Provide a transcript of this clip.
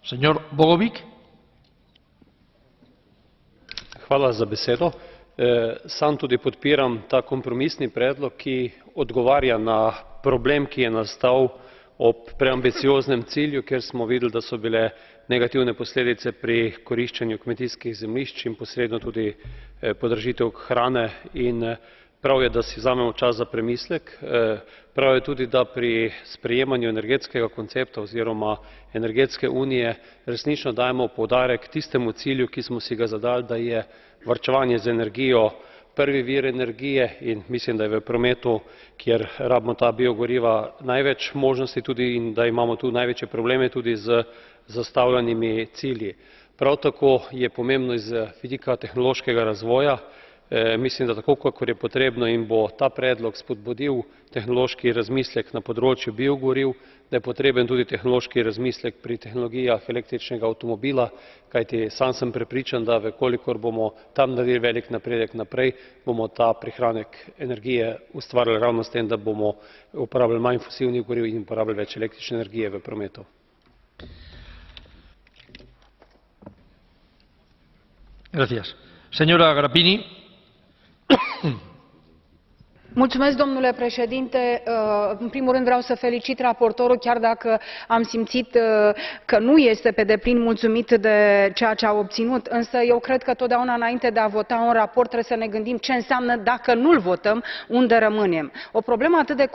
Señor Bogovic. Hvala za besedo. Sam tudi podpiram ta kompromisni predlog, ki odgovarja na problem, ki je nastal ob preambicioznem cilju, kjer smo videli, da so bile negativne posledice pri koriščenju kmetijskih zemljišč in posredno tudi podražitev hrane, in prav je, da si vzamemo čas za premislek. Prav je tudi, da pri sprejemanju energetskega koncepta oziroma energetske unije resnično dajemo poudarek tistemu cilju, ki smo si ga zadali, da je varčevanje z energijo prvi vir energije, in mislim, da je v prometu, kjer rabimo ta biogoriva, največ možnosti tudi in da imamo tu največje probleme tudi z zastavljenimi cilji. Prav tako je pomembno iz vidika tehnološkega razvoja. Mislim, da tako kakor je potrebno in bo ta predlog spodbudil tehnološki razmislek na področju biogoriv, da je potreben tudi tehnološki razmislek pri tehnologijah električnega avtomobila, kajti sam sem prepričan, da v kolikor bomo tam naredili velik napredek naprej, bomo ta prihranek energije ustvarili ravno s tem, da bomo uporabljali manj fosilnih goriv in uporabljali več električne energije v prometu. Gracias. Señora Grapini. Domnule președinte, în primul rând vreau să felicit raportorul, chiar dacă am simțit că nu este pe deplin mulțumit de ceea ce a obținut, însă eu cred că totdeauna înainte de a vota un raport trebuie să ne gândim ce înseamnă dacă nu-l votăm, unde rămânem. O problemă atât de